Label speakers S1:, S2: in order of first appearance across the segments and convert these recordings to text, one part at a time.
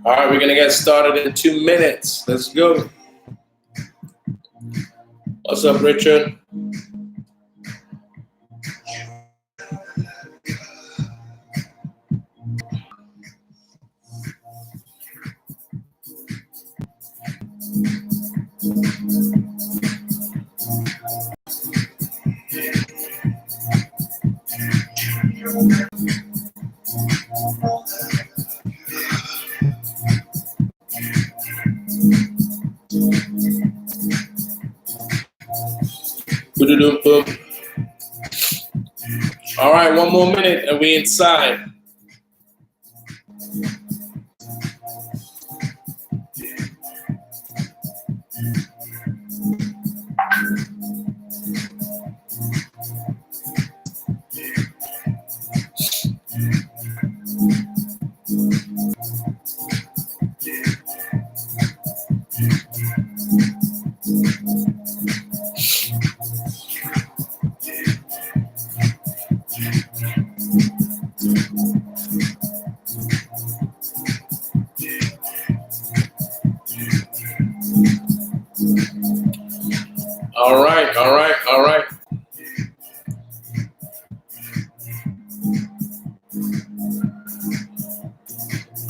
S1: All right, we're going to get started in 2 minutes. Let's go. What's up, Richard? All right, 1 more minute and we inside. All right, all right, all right.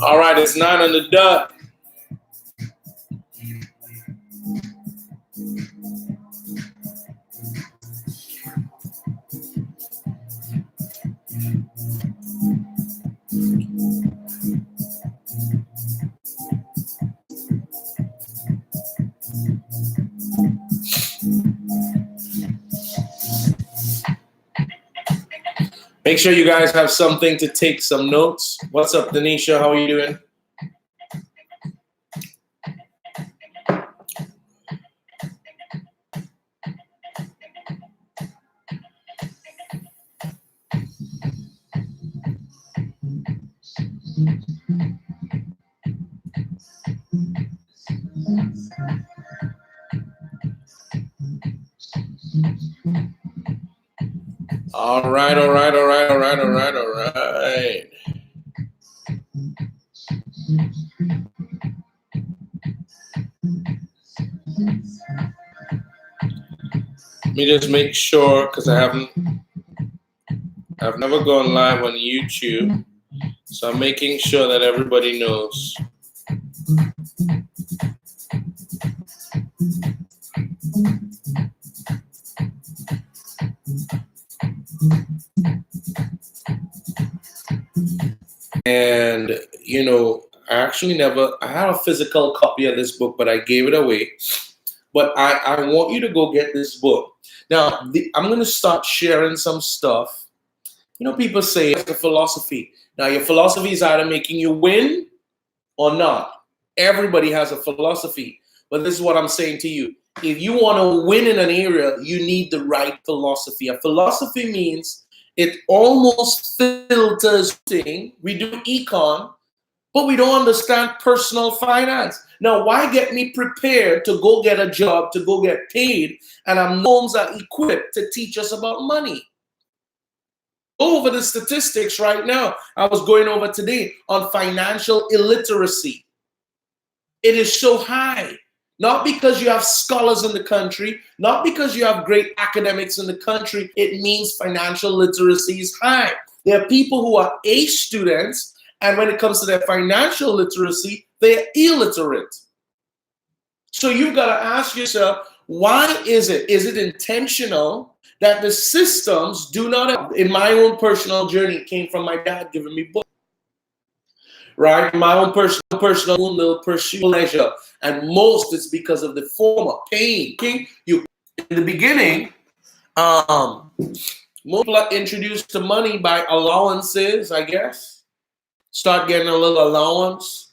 S1: All right, it's 9 on the dot. Make sure you guys have something to take some notes. What's up, Denisha? How are you doing? All right, all right, all right, all right, all right, all right. Let me just make sure, because I've never gone live on YouTube, so I'm making sure that everybody knows. And, you know, I had a physical copy of this book, but I gave it away. But I want you to go get this book. Now, I'm going to start sharing some stuff. You know, people say it's a philosophy. Now, your philosophy is either making you win or not. Everybody has a philosophy. But this is what I'm saying to you. If you want to win in an area, you need the right philosophy. A philosophy means it almost filters things. We do econ, but we don't understand personal finance. Now, why get me prepared to go get a job, to go get paid, and our homes are equipped to teach us about money? Over the statistics right now. I was going over today on financial illiteracy. It is so high. Not because you have scholars in the country, not because you have great academics in the country, it means financial literacy is high. There are people who are A students, and when it comes to their financial literacy, they're illiterate. So you've got to ask yourself, why is it? Is it intentional that the systems do not have? In my own personal journey, it came from my dad giving me books. Right? My own personal will pursue pleasure. And most it's because of the former pain. You in the beginning, most people are introduced to money by allowances, I guess. start getting a little allowance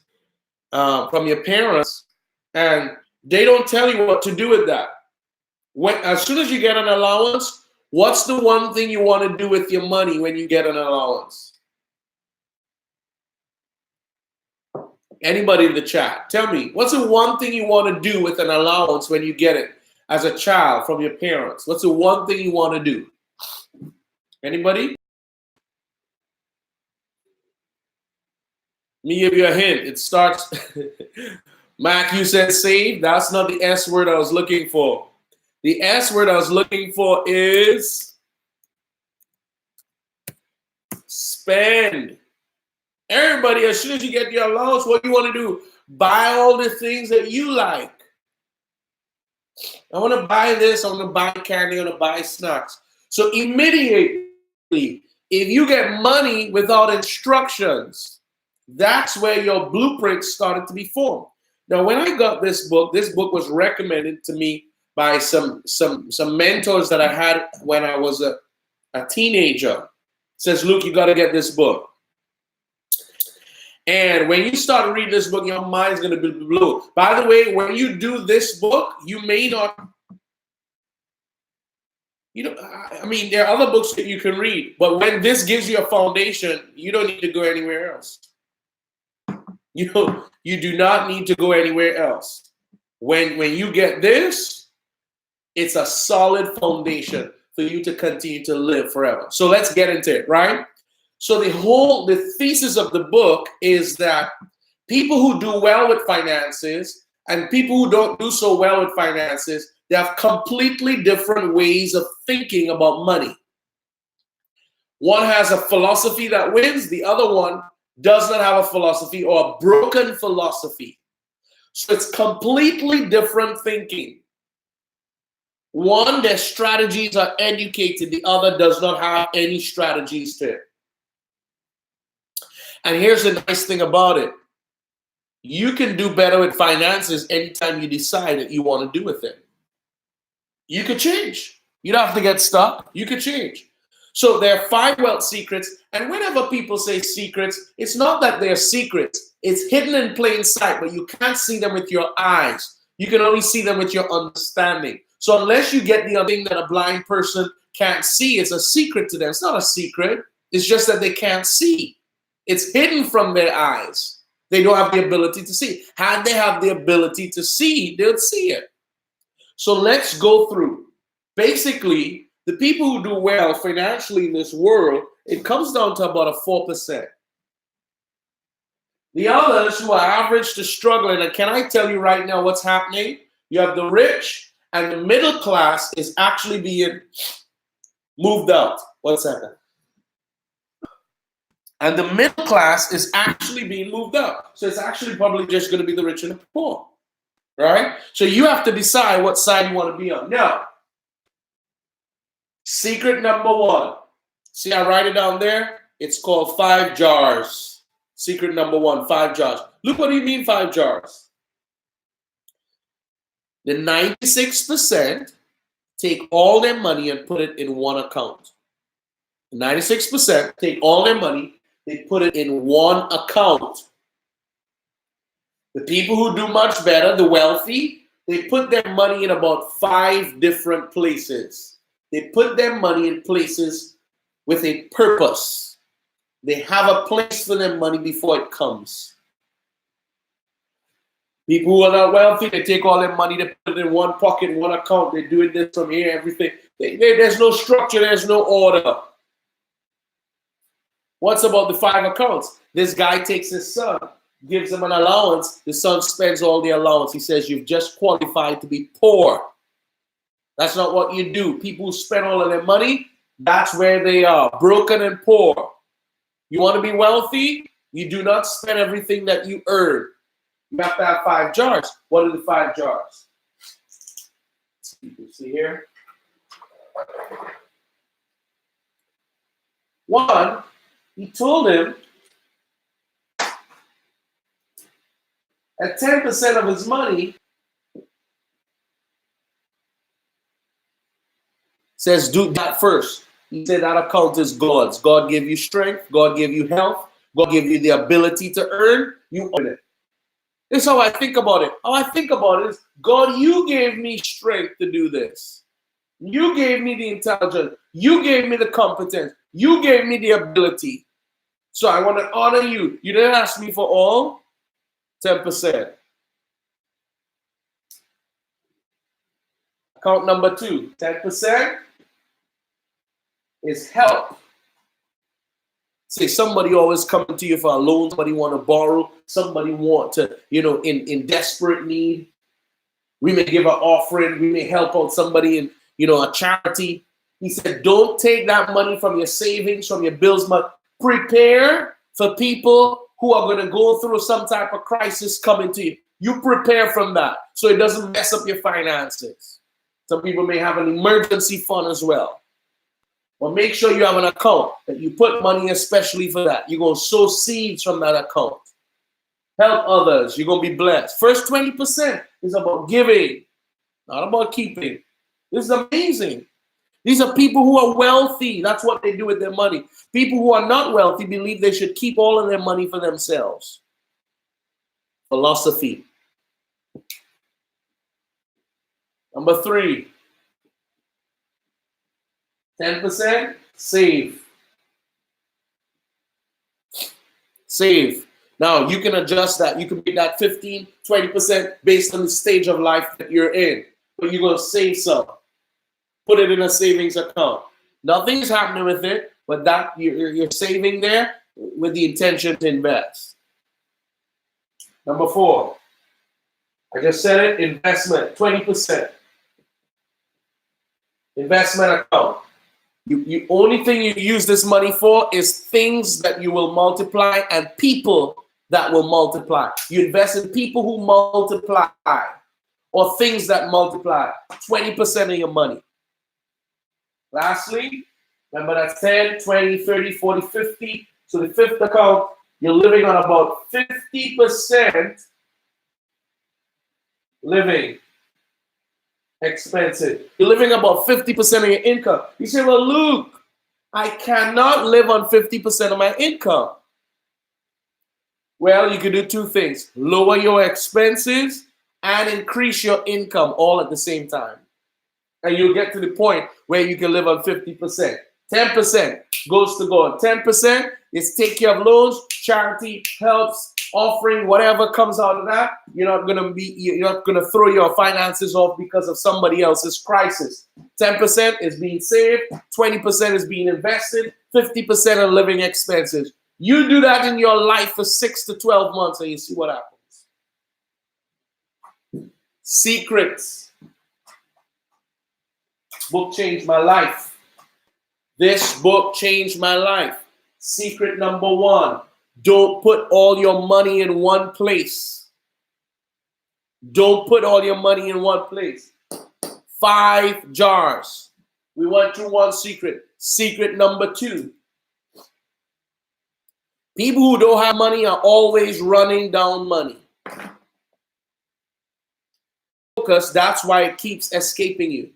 S1: from your parents, and they don't tell you what to do with that. As soon as you get an allowance, what's the one thing you want to do with your money when you get an allowance? Anybody in the chat, tell me, what's the one thing you want to do with an allowance when you get it as a child from your parents? What's the one thing you want to do? Anybody? Let me give you a hint. It starts, Mac, you said save. That's not the S word I was looking for. The S word I was looking for is spend. Everybody, as soon as you get your allowance, what do you want to do? Buy all the things that you like. I want to buy this. I want to buy candy. I want to buy snacks. So immediately, if you get money without instructions, that's where your blueprint started to be formed. Now, when I got this book was recommended to me by some mentors that I had when I was a teenager. It says, Luke, you got to get this book. And when you start reading this book, your mind's going to be blown. By the way, when you do this book, you may not, I mean, there are other books that you can read, but when this gives you a foundation, you don't need to go anywhere else. You do not need to go anywhere else. When you get this, it's a solid foundation for you to continue to live forever. So let's get into it, right? So the thesis of the book is that people who do well with finances and people who don't do so well with finances, they have completely different ways of thinking about money. One has a philosophy that wins, the other one does not have a philosophy or a broken philosophy. So it's completely different thinking. One, their strategies are educated, the other does not have any strategies to it. And here's the nice thing about it. You can do better with finances anytime you decide that you want to do with it. You could change. You don't have to get stuck. You could change. So there are 5 wealth secrets. And whenever people say secrets, it's not that they're secrets. It's hidden in plain sight, but you can't see them with your eyes. You can only see them with your understanding. So unless you get the thing that a blind person can't see, it's a secret to them. It's not a secret. It's just that they can't see. It's hidden from their eyes. They don't have the ability to see. Had they have the ability to see, they'll see it. So let's go through. Basically, the people who do well financially in this world, it comes down to about a 4%. The others who are average to struggling, and can I tell you right now what's happening? You have the rich and the middle class is actually being moved out. What's that? And the middle class is actually being moved up. So it's actually probably just going to be the rich and the poor. Right? So you have to decide what side you want to be on. Now, secret number 1. See, I write it down there. It's called 5 jars. Secret number 1, 5 jars. Look, what do you mean 5 jars? The 96% take all their money and put it in one account. The 96% take all their money, they put it in one account. The people who do much better, the wealthy, they put their money in about 5 different places. They put their money in places with a purpose. They have a place for their money before it comes. People who are not wealthy, they take all their money, they put it in one pocket, one account. They're doing this from here, everything. There's no structure, there's no order. What's about the 5 accounts? This guy takes his son, gives him an allowance. The son spends all the allowance. He says, you've just qualified to be poor. That's not what you do. People who spend all of their money, that's where they are, broken and poor. You want to be wealthy? You do not spend everything that you earn. You have to have 5 jars. What are the 5 jars? You can see here. 1, he told him at 10% of his money, says do that first. He said that account is God's. God gave you strength. God gave you health. God give you the ability to earn, you earn it. This is how I think about it. How I think about it is, God, you gave me strength to do this. You gave me the intelligence. You gave me the competence. You gave me the ability. So I want to honor you. You didn't ask me for all. 10%. Account number 2. 10% is help. Say somebody always coming to you for a loan, somebody want to borrow, somebody want to, in desperate need. We may give an offering, we may help out somebody in, a charity. He said, don't take that money from your savings, from your bills, but prepare for people who are going to go through some type of crisis coming to you. You prepare from that so it doesn't mess up your finances. Some people may have an emergency fund as well. But make sure you have an account that you put money especially for that. You're going to sow seeds from that account. Help others. You're going to be blessed. First 20% is about giving, not about keeping. This is amazing. These are people who are wealthy. That's what they do with their money. People who are not wealthy believe they should keep all of their money for themselves. Philosophy. Number 3. 10%, save. Save. Now, you can adjust that. You can make that 15, 20% based on the stage of life that you're in. But you're going to save some. Put it in a savings account. Nothing's happening with it, but that you're saving there with the intention to invest. Number 4. I just said it, investment, 20%. Investment account. You only thing you use this money for is things that you will multiply and people that will multiply. You invest in people who multiply or things that multiply. 20% of your money. Lastly, remember that's 10, 20, 30, 40, 50. So the 5th account, you're living on about 50% living expenses. You're living about 50% of your income. You say, well, Luke, I cannot live on 50% of my income. Well, you can do 2 things. Lower your expenses and increase your income all at the same time. And you'll get to the point where you can live on 50%. 10% goes to God. 10% is take care of loans, charity, helps, offering, whatever comes out of that. You're not gonna throw your finances off because of somebody else's crisis. 10% is being saved, 20% is being invested, 50% are living expenses. You do that in your life for 6 to 12 months and you see what happens. Secrets. Book changed my life. This book changed my life. Secret number 1. Don't put all your money in one place. Don't put all your money in one place. 5 jars. We went through 1 secret. Secret number 2. People who don't have money are always running down money. Focus, that's why it keeps escaping you.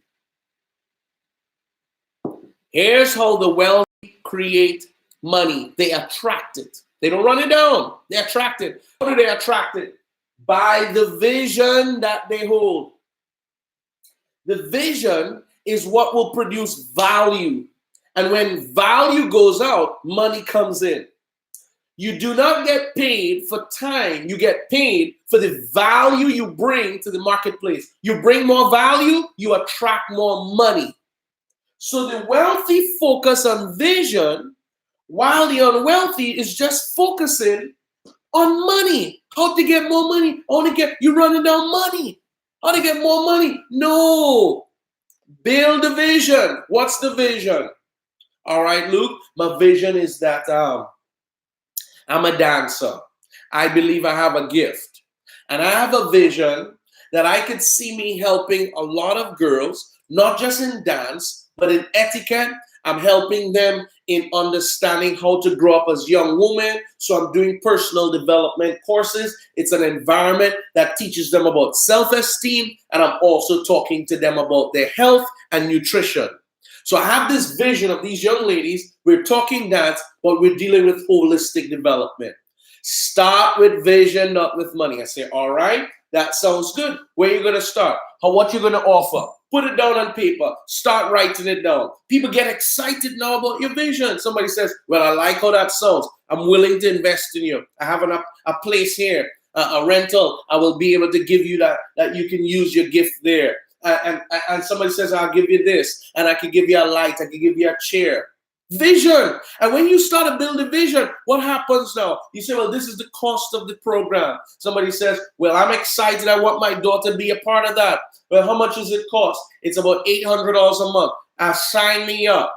S1: Here's how the wealthy create money. They attract it. They don't run it down. They attract it. How do they attract it? By the vision that they hold. The vision is what will produce value. And when value goes out, money comes in. You do not get paid for time. You get paid for the value you bring to the marketplace. You bring more value, you attract more money. So the wealthy focus on vision, while the unwealthy is just focusing on money. How to get more money? You're running down money. How to get more money? No. Build a vision. What's the vision? All right, Luke, my vision is that I'm a dancer. I believe I have a gift. And I have a vision that I could see me helping a lot of girls, not just in dance, but in etiquette. I'm helping them in understanding how to grow up as young women. So I'm doing personal development courses. It's an environment that teaches them about self-esteem. And I'm also talking to them about their health and nutrition. So I have this vision of these young ladies. We're talking dance, but we're dealing with holistic development. Start with vision, not with money. I say, all right, that sounds good. Where are you going to start? What you going to offer? Put it down on paper. Start writing it down. People get excited now about your vision. Somebody says, well, I like how that sounds. I'm willing to invest in you. I have a place here, a rental. I will be able to give you that you can use your gift there. And somebody says, I'll give you this. And I can give you a light. I can give you a chair. Vision. And when you start to build a vision, what happens now? You say, well, this is the cost of the program. Somebody says, well, I'm excited. I want my daughter to be a part of that. Well, how much does it cost? It's about $800 a month. Sign me up.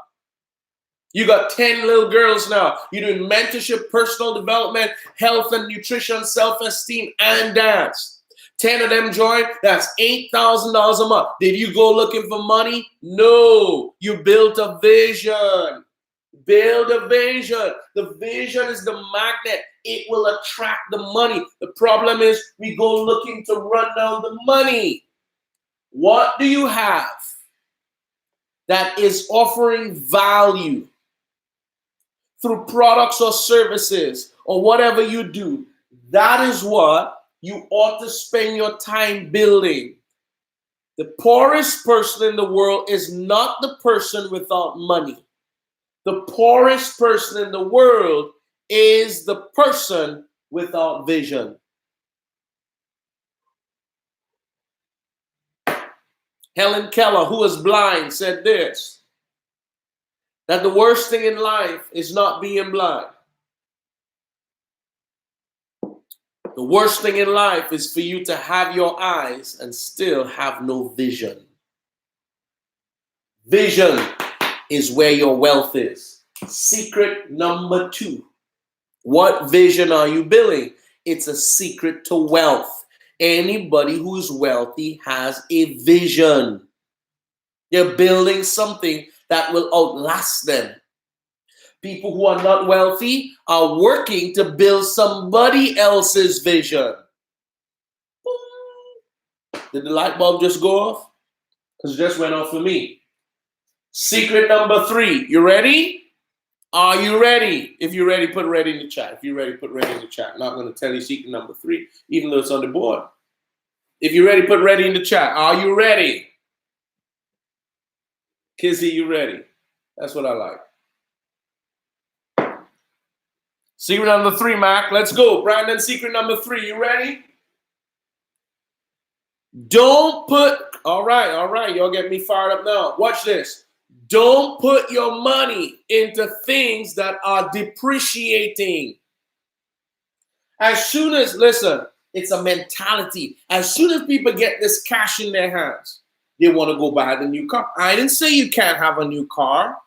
S1: You got 10 little girls now. You're doing mentorship, personal development, health and nutrition, self-esteem, and dance. 10 of them join. That's $8,000 a month. Did you go looking for money? No. You built a vision. Build a vision. The vision is the magnet. It will attract the money. The problem is we go looking to run down the money. What do you have that is offering value through products or services or whatever you do? That is what you ought to spend your time building. The poorest person in the world is not the person without money. The poorest person in the world is the person without vision. Helen Keller, who was blind, said this, that the worst thing in life is not being blind. The worst thing in life is for you to have your eyes and still have no vision. Vision is where your wealth is. Secret number 2. What vision are you building? It's a secret to wealth. Anybody who's wealthy has a vision. They're building something that will outlast them. People who are not wealthy are working to build somebody else's vision. Did the light bulb just go off? Because it just went off for me. Secret number 3. You ready? Are you ready? If you're ready, put ready in the chat. If you're ready, put ready in the chat. I'm not going to tell you secret number 3, even though it's on the board. If you're ready, put ready in the chat. Are you ready? Kizzy, you ready? That's what I like. Secret number 3, Mac. Let's go. Brandon, secret number 3. You ready? Don't put, all right. Y'all get me fired up now. Watch this. Don't put your money into things that are depreciating. As soon as, listen, it's a mentality. As soon as people get this cash in their hands, they want to go buy the new car. I didn't say you can't have a new car.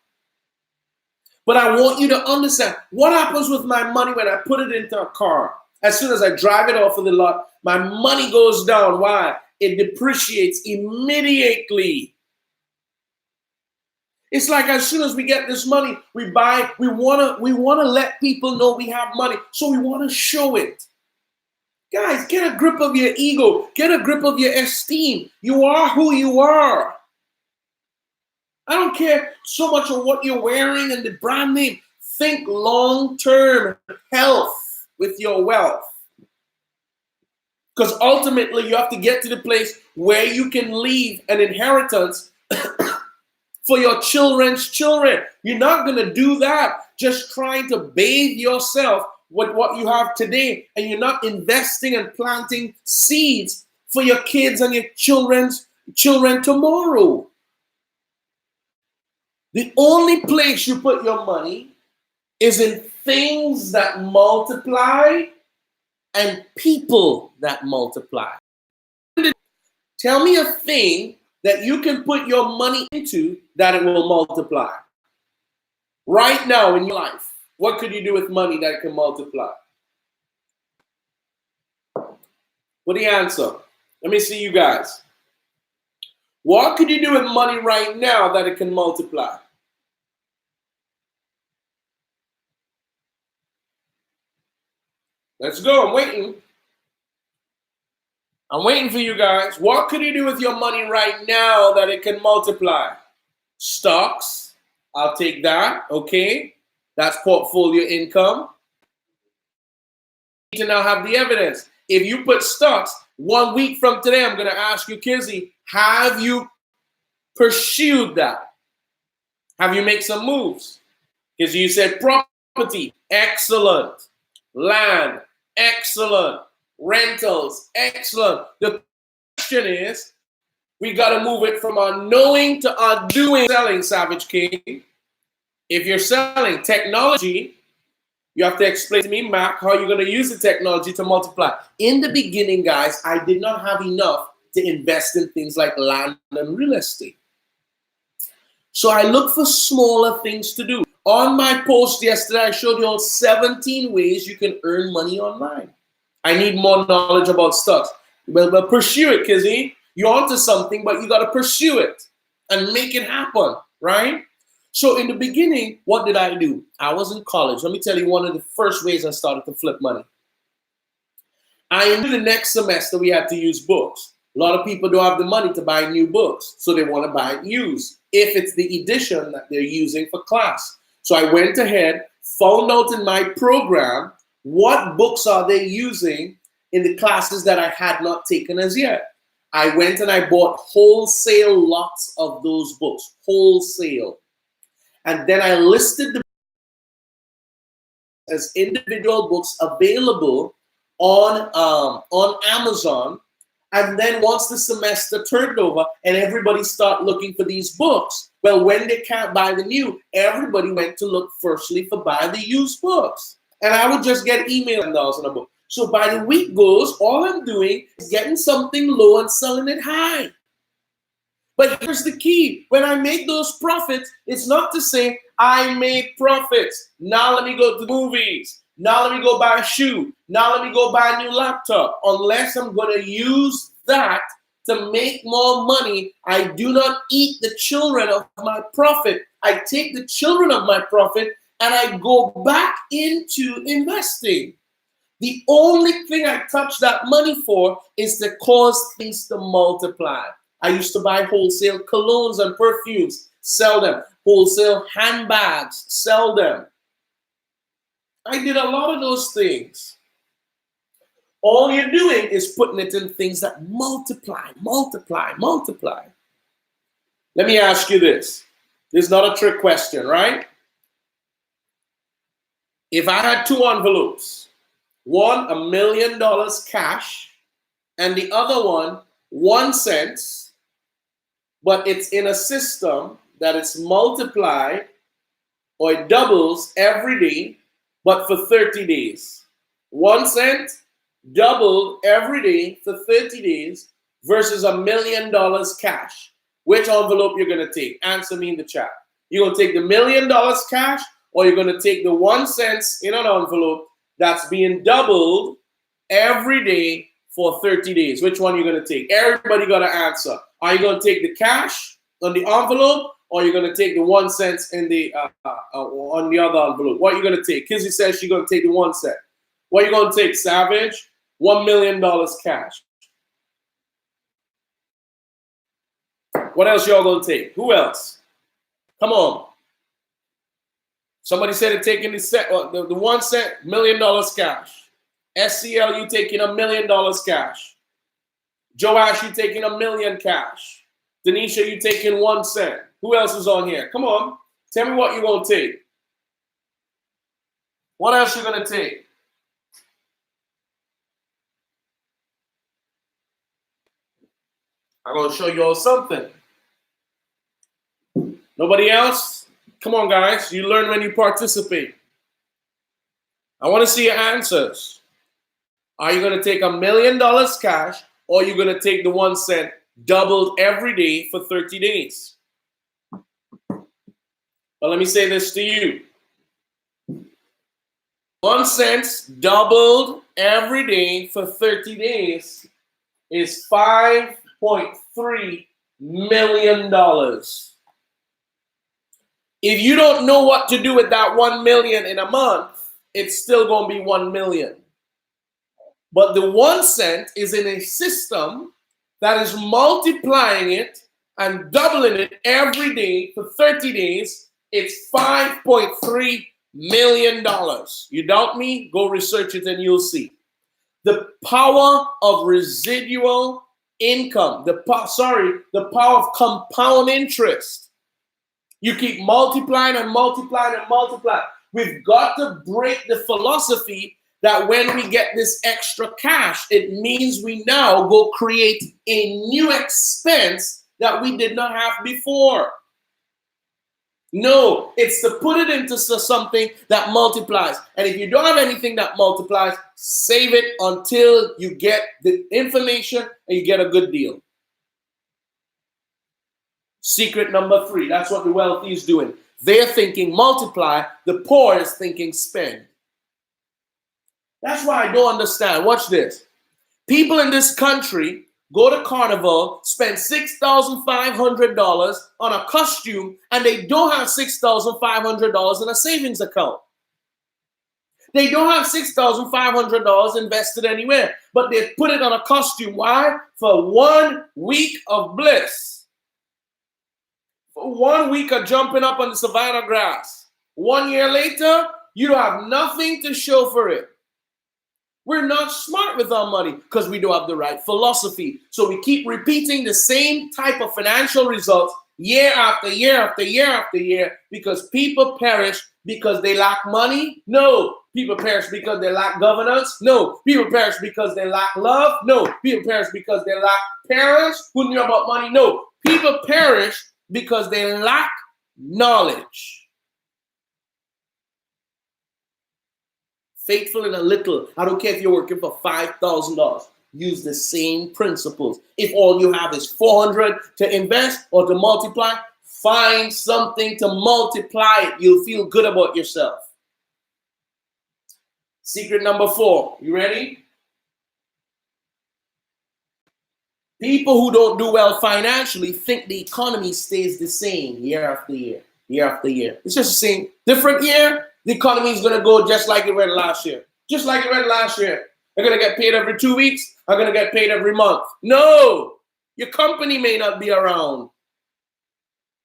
S1: But I want you to understand what happens with my money when I put it into a car. As soon as I drive it off of the lot, my money goes down. Why? It depreciates immediately. It's like as soon as we get this money, we buy, we want to let people know we have money. So we want to show it. Guys, get a grip of your ego. Get a grip of your esteem. You are who you are. I don't care so much of what you're wearing and the brand name. Think long-term health with your wealth. Because ultimately, you have to get to the place where you can leave an inheritance for your children's children. You're not going to do that just trying to bathe yourself with what you have today, and you're not investing and planting seeds for your kids and your children's children tomorrow. The only place you put your money is in things that multiply and people that multiply. Tell me a thing that you can put your money into that it will multiply. Right now in your life, what could you do with money that can multiply? What the answer? Let me see you guys. What could you do with money right now that it can multiply? Let's go. I'm waiting. I'm waiting for you guys. What could you do with your money right now that it can multiply? Stocks, I'll take that. Okay, that's portfolio income. You need to now have the evidence. If you put stocks, 1 week from today, I'm going to ask you, Kizzy, have you pursued that? Have you made some moves? Because you said property, excellent. Land, excellent. Rentals, excellent. The question is, we got to move it from our knowing to our doing. Selling, Savage King. If you're selling technology, you have to explain to me, Mac, how you're going to use the technology to multiply. In the beginning, guys, I did not have enough to invest in things like land and real estate. So I look for smaller things to do. On my post yesterday, I showed you all 17 ways you can earn money online. I need more knowledge about stocks. Well, pursue it, Kizzy. You're onto something, but you got to pursue it and make it happen, right? So in the beginning, what did I do? I was in college. Let me tell you one of the first ways I started to flip money. I knew the next semester we had to use books. A lot of people don't have the money to buy new books, so they want to buy it used, if it's the edition that they're using for class. So I went ahead, found out in my program what books are they using in the classes that I had not taken as yet. I went and I bought wholesale lots of those books, wholesale. And then I listed them as individual books available on Amazon. And then once the semester turned over and everybody started looking for these books, well, when they can't buy the new, everybody went to look firstly for buy the used books. And I would just get email on a book. So by the week goes, all I'm doing is getting something low and selling it high. But here's the key. When I make those profits, it's not to say I made profits. Now let me go to the movies. Now let me go buy a shoe. Now let me go buy a new laptop. Unless I'm going to use that to make more money, I do not eat the children of my profit. I take the children of my profit and I go back into investing. The only thing I touch that money for is to cause things to multiply. I used to buy wholesale colognes and perfumes, sell them. Wholesale handbags, sell them. I did a lot of those things. All you're doing is putting it in things that multiply, multiply, multiply. Let me ask you this. This is not a trick question, right? If I had two envelopes, one $1 million cash, and the other one 1 cent, but it's in a system that it's multiplied or it doubles every day, but for 30 days. 1 cent doubled every day for 30 days versus $1 million cash. Which envelope you're going to take? Answer me in the chat. You're going to take the $1 million cash, or you're going to take the 1 cent in an envelope that's being doubled every day for 30 days. Which one are you going to take? Everybody got to answer. Are you going to take the cash on the envelope, or are you going to take the 1 cent in the on the other envelope? What are you going to take? Kizzy says she's going to take the 1 cent. What are you going to take, Savage? $1 million cash. What else y'all going to take? Who else? Come on. Somebody said they're taking the 1 cent, $1 million cash. SCL, you taking $1 million cash. Joash, you taking $1 million cash. Denisha, you taking 1 cent. Who else is on here? Come on. Tell me what you're going to take. What else you going to take? I'm going to show you all something. Nobody else? Come on, guys. You learn when you participate. I want to see your answers. Are you going to take $1 million cash, or are you going to take the 1 cent doubled every day for 30 days? But let me say this to you. 1 cent doubled every day for 30 days is $5.3 million. If you don't know what to do with that 1 million in a month, it's still going to be 1 million. But the 1 cent is in a system that is multiplying it and doubling it every day for 30 days, it's $5.3 million. You doubt me? Go research it and you'll see. The power of residual income, the power of compound interest. You keep multiplying and multiplying and multiplying. We've got to break the philosophy that when we get this extra cash, it means we now go create a new expense that we did not have before. No, it's to put it into something that multiplies. And if you don't have anything that multiplies, save it until you get the information and you get a good deal. Secret number 3, that's what the wealthy is doing. They're thinking multiply, the poor is thinking spend. That's why I don't understand. Watch this. People in this country go to Carnival, spend $6,500 on a costume, and they don't have $6,500 in a savings account. They don't have $6,500 invested anywhere, but they put it on a costume. Why? For 1 week of bliss. For 1 week of jumping up on the savannah grass. 1 year later, you don't have nothing to show for it. We're not smart with our money because we don't have the right philosophy. So we keep repeating the same type of financial results year after year after year after year because people perish because they lack money? No. People perish because they lack governance? No. People perish because they lack love? No. People perish because they lack parents who knew about money? No. People perish because they lack knowledge. Faithful in a little. I don't care if you're working for $5,000. Use the same principles. If all you have is $400 to invest or to multiply, find something to multiply it. You'll feel good about yourself. Secret number 4. You ready? People who don't do well financially think the economy stays the same year after year, year after year. It's just the same. Different year. The economy is going to go just like it went last year. Just like it went last year. They're going to get paid every 2 weeks. They're going to get paid every month. No. Your company may not be around.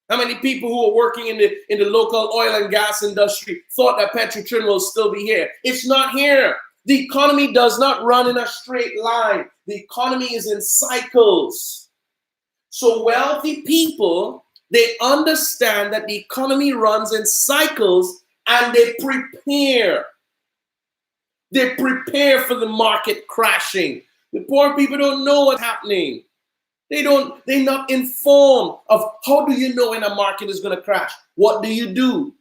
S1: How many people who are working in the local oil and gas industry thought that Petrotrin will still be here? It's not here. The economy does not run in a straight line. The economy is in cycles. So wealthy people, they understand that the economy runs in cycles. And they prepare. They prepare for the market crashing. The poor people don't know what's happening. They're not informed of how do you know when a market is going to crash. What do you do?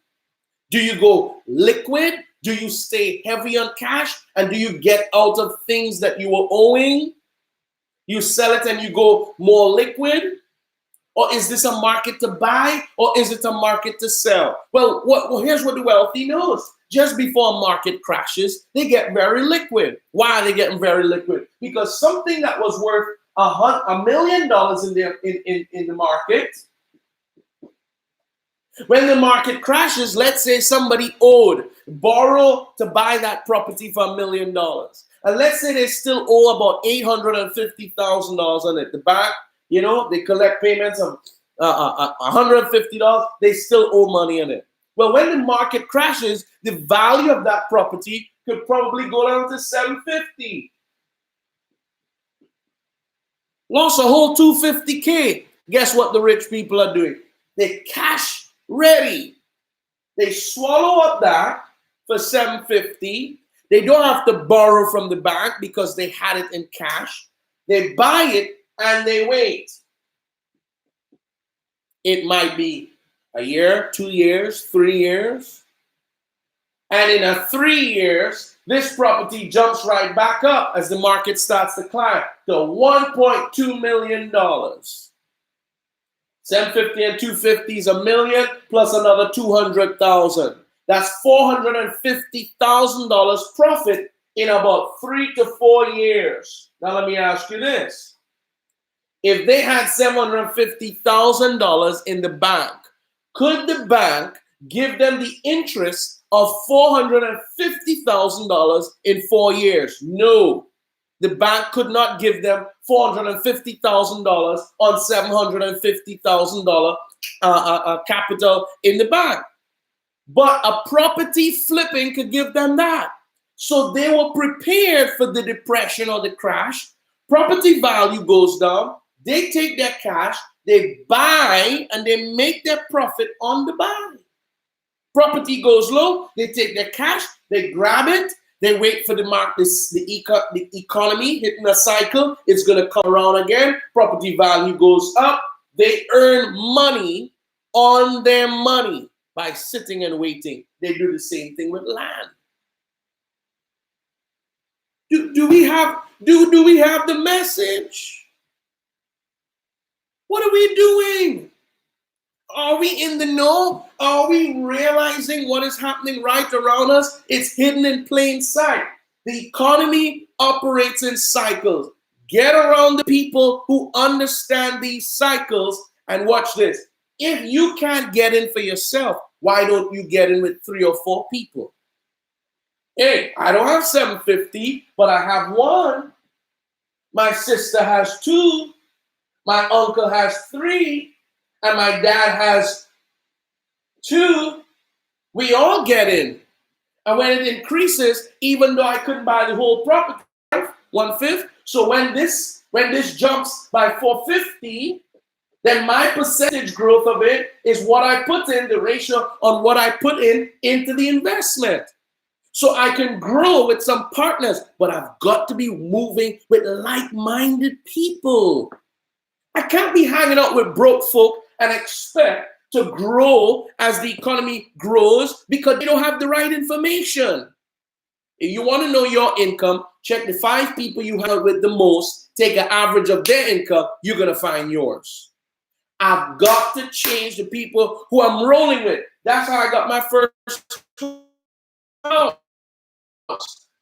S1: Do you go liquid? Do you stay heavy on cash? And do you get out of things that you were owing? You sell it and you go more liquid? Or is this a market to buy? Or is it a market to sell? Well, here's what the wealthy knows. Just before a market crashes, they get very liquid. Why are they getting very liquid? Because something that was worth $1 million in the market, when the market crashes, let's say somebody borrow to buy that property for $1 million. And let's say they still owe about $850,000 on it. The bank, they collect payments of $150. They still owe money on it. Well, when the market crashes, the value of that property could probably go down to $750. Lost a whole $250K. Guess what the rich people are doing? They're cash ready. They swallow up that for $750. They don't have to borrow from the bank because they had it in cash. They buy it and they wait. It might be a year, 2 years, 3 years. And in 3 years, this property jumps right back up as the market starts to climb to $1.2 million. 750 and 250 is $1 million plus another 200,000. That's $450,000 profit in about 3 to 4 years. Now let me ask you this. If they had $750,000 in the bank, could the bank give them the interest of $450,000 in 4 years? No. the bank could not give them $450,000 on $750,000 capital in the bank. But a property flipping could give them that. So they were prepared for the depression or the crash. Property value goes down. They take their cash, they buy, and they make their profit on the buy. Property goes low, they take their cash, they grab it, they wait for the market, the economy hitting a cycle. It's going to come around again. Property value goes up. They earn money on their money by sitting and waiting. They do the same thing with land. Do we have the message? What are we doing? Are we in the know? Are we realizing what is happening right around us? It's hidden in plain sight. The economy operates in cycles. Get around the people who understand these cycles and watch this. If you can't get in for yourself, why don't you get in with 3 or 4 people? Hey, I don't have 750, but I have 1. My sister has 2. My uncle has 3. And my dad has 2. We all get in. And when it increases, even though I couldn't buy the whole property, 1/5. So when this jumps by 450, then my percentage growth of it is what I put in, the ratio on what I put in into the investment. So I can grow with some partners, but I've got to be moving with like-minded people. I can't be hanging out with broke folk and expect to grow as the economy grows because they don't have the right information. If you want to know your income, check the 5 people you hang out with the most, take an average of their income, you're going to find yours. I've got to change the people who I'm rolling with. That's how I got my first house.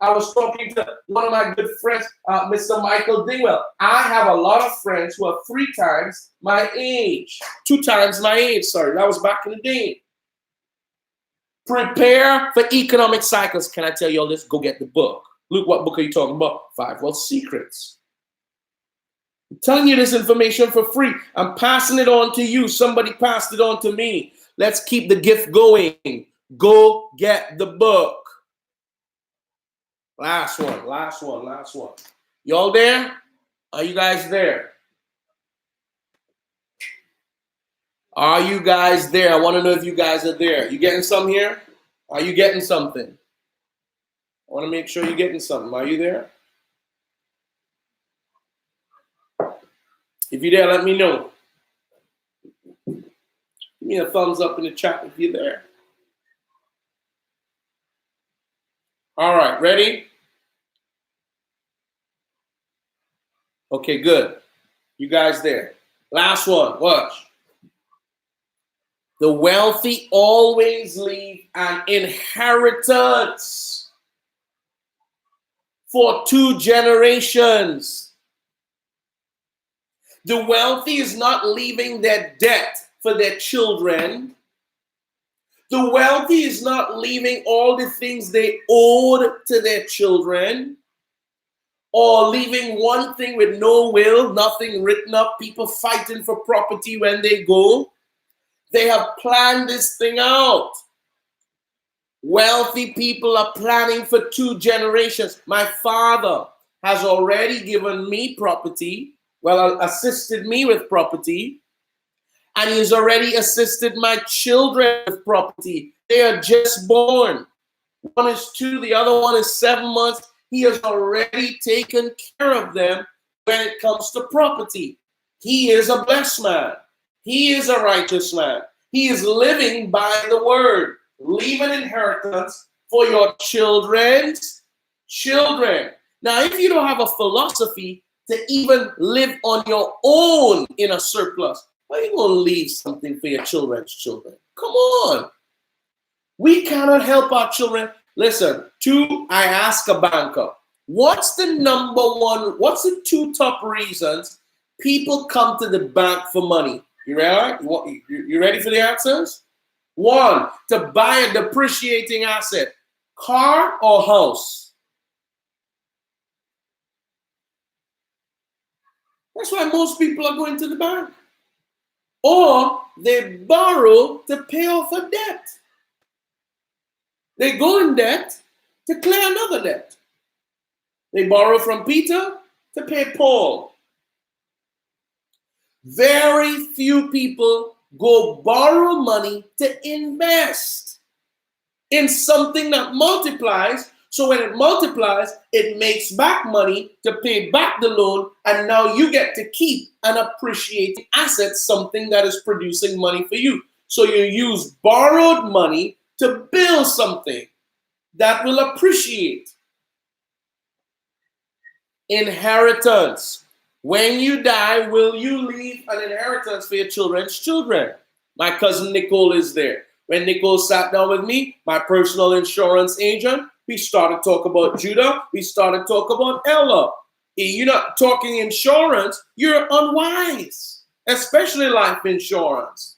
S1: I was talking to one of my good friends, Mr. Michael Dingwell. I have a lot of friends who are 3 times my age. 2 times my age, sorry. That was back in the day. Prepare for economic cycles. Can I tell you all this? Go get the book. Luke, what book are you talking about? 5 Wealth Secrets. I'm telling you this information for free. I'm passing it on to you. Somebody passed it on to me. Let's keep the gift going. Go get the book. Last one. Y'all there? Are you guys there? Are you guys there? I want to know if you guys are there. You getting something here? Are you getting something? I want to make sure you're getting something. Are you there? If you're there, let me know. Give me a thumbs up in the chat if you're there. All right, ready? Okay, good. You guys there. Last one, watch. The wealthy always leave an inheritance for 2 generations. The wealthy is not leaving their debt for their children. The wealthy is not leaving all the things they owed to their children, or leaving one thing with no will, nothing written up, people fighting for property when they go. They have planned this thing out. Wealthy people are planning for 2 generations. My father has already given me property, assisted me with property, and he's already assisted my children with property. They are just born. One is 2, the other one is 7 months. He has already taken care of them when it comes to property. He is a blessed man. He is a righteous man. He is living by the word. Leave an inheritance for your children's children. Now, if you don't have a philosophy to even live on your own in a surplus, why are you going to leave something for your children's children? Come on. We cannot help our children. Listen, 2, I ask a banker, what's the the 2 top reasons people come to the bank for money? You ready? You ready for the answers? 1, to buy a depreciating asset, car or house. That's why most people are going to the bank. Or they borrow to pay off a debt. They go in debt to clear another debt. They borrow from Peter to pay Paul. Very few people go borrow money to invest in something that multiplies. So when it multiplies, it makes back money to pay back the loan. And now you get to keep and appreciate the asset, something that is producing money for you. So you use borrowed money to build something that will appreciate. Inheritance. When you die, will you leave an inheritance for your children's children? My cousin Nicole is there. When Nicole sat down with me, my personal insurance agent, we started talking about Judah. We started talking about Ella. If you're not talking insurance, you're unwise, especially life insurance.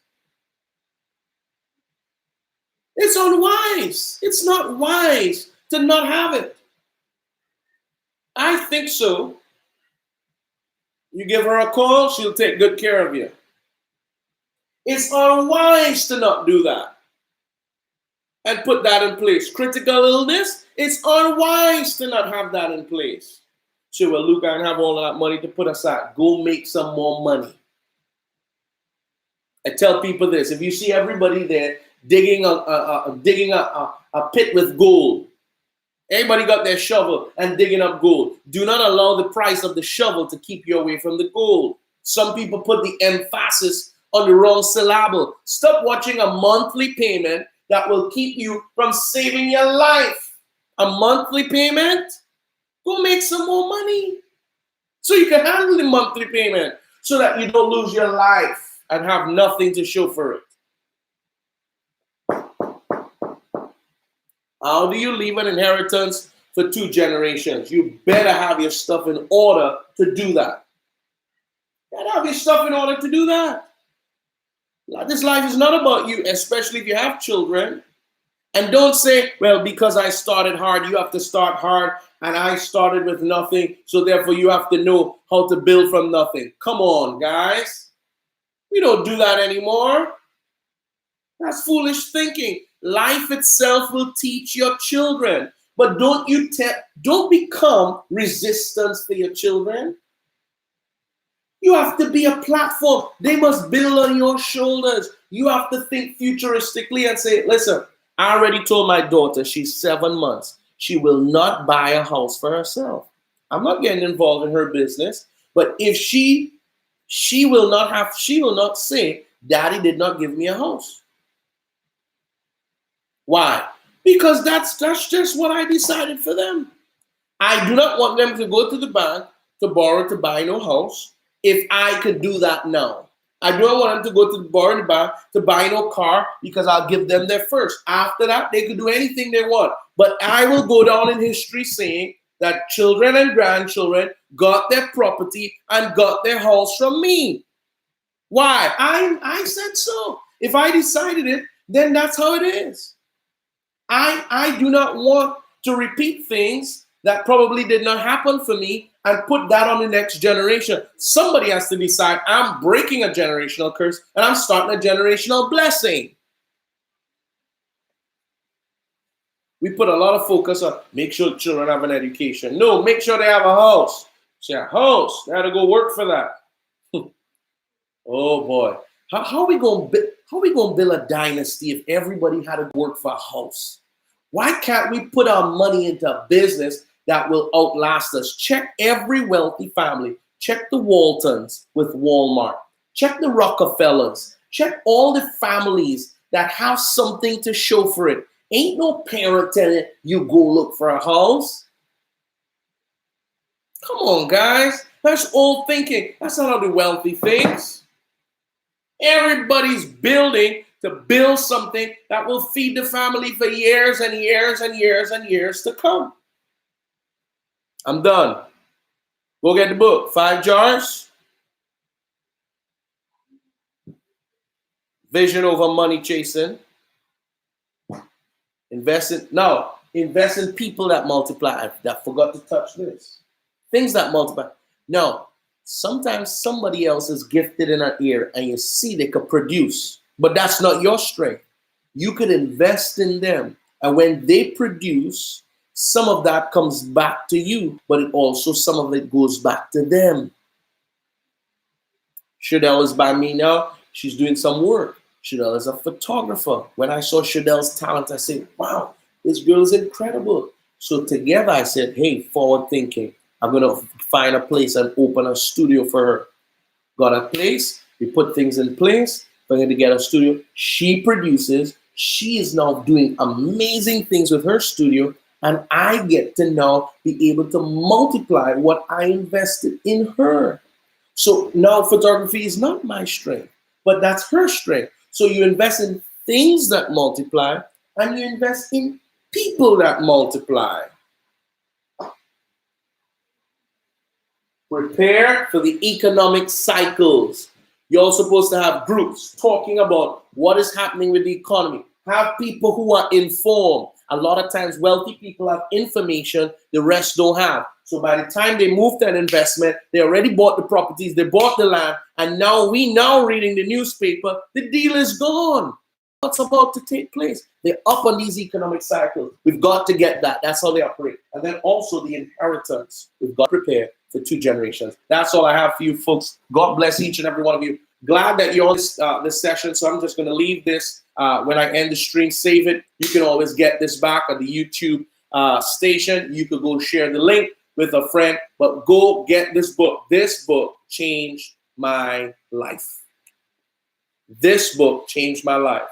S1: It's unwise. It's not wise to not have it. I think so. You give her a call, she'll take good care of you. It's unwise to not do that and put that in place. Critical illness, it's unwise to not have that in place. So, well, Luke, I don't have all of that money to put aside. Go make some more money. I tell people this: if you see everybody there digging a pit with gold, everybody got their shovel and digging up gold. Do not allow the price of the shovel to keep you away from the gold. Some people put the emphasis on the wrong syllable. Stop watching a monthly payment that will keep you from saving your life. A monthly payment? Go make some more money so you can handle the monthly payment so that you don't lose your life and have nothing to show for it. How do you leave an inheritance for 2 generations? You better have your stuff in order to do that. You better have your stuff in order to do that. This life is not about you, especially if you have children. And don't say, well, because I started hard, you have to start hard, and I started with nothing, so therefore you have to know how to build from nothing. Come on, guys. We don't do that anymore. That's foolish thinking. Life itself will teach your children. But don't become resistance for your children. You have to be a platform. They must build on your shoulders. You have to think futuristically and say, listen, I already told my daughter, she's 7 months, she will not buy a house for herself. I'm not getting involved in her business. But if she will not say, Daddy did not give me a house. Why? Because that's just what I decided for them. I do not want them to go to the bank to borrow to buy no house if I could do that now. I do not want them to go to borrow the bank to buy no car because I'll give them their first. After that, they could do anything they want. But I will go down in history saying that children and grandchildren got their property and got their house from me. Why? I said so. If I decided it, then that's how it is. I do not want to repeat things that probably did not happen for me and put that on the next generation. Somebody has to decide, I'm breaking a generational curse and I'm starting a generational blessing. We put a lot of focus on make sure children have an education. No, make sure they have a house. Say a house, they had to go work for that. Oh boy. How are we going to build a dynasty if everybody had to work for a house? Why can't we put our money into a business that will outlast us? Check every wealthy family. Check the Waltons with Walmart. Check the Rockefellers. Check all the families that have something to show for it. Ain't no parent telling you go look for a house. Come on, guys. That's old thinking. That's not how the wealthy thinks. Everybody's building to build something that will feed the family for years and years and years and years to come. I'm done. Go get the book. 5 Jars. Vision over money chasing. Invest in people that multiply. I forgot to touch this. Things that multiply. No, Sometimes somebody else is gifted in an area and you see they could produce, but that's not your strength. You could invest in them. And when they produce, some of that comes back to you, but it also some of it goes back to them. Shadell is by me now. She's doing some work. Shadell is a photographer. When I saw Shadell's talent, I said, wow, this girl is incredible. So together I said, hey, forward thinking. I'm going to find a place and open a studio for her. Got a place. We put things in place. We're going to get a studio. She produces. She is now doing amazing things with her studio. And I get to now be able to multiply what I invested in her. So now photography is not my strength, but that's her strength. So you invest in things that multiply and you invest in people that multiply. Prepare for the economic cycles. You're supposed to have groups talking about what is happening with the economy. Have people who are informed. A lot of times wealthy people have information the rest don't have. So by the time they move to an investment, they already bought the properties, they bought the land, and now reading the newspaper, the deal is gone. What's about to take place? They're up on these economic cycles. We've got to get that. That's how they operate. And then also the inheritance. We've got to prepare for 2 generations. That's all I have for you folks. God bless each and every one of you. Glad that you're on this session. So I'm just going to leave this. When I end the stream, save it. You can always get this back on the YouTube station. You could go share the link with a friend, but go get this book. This book changed my life. This book changed my life.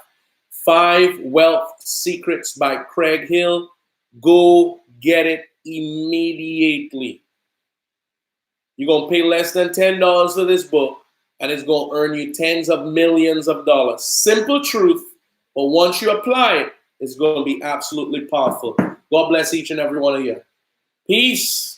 S1: 5 Wealth Secrets by Craig Hill. Go get it immediately. You're going to pay less than $10 for this book, and it's going to earn you tens of millions of dollars. Simple truth, but once you apply it, it's going to be absolutely powerful. God bless each and every one of you. Peace.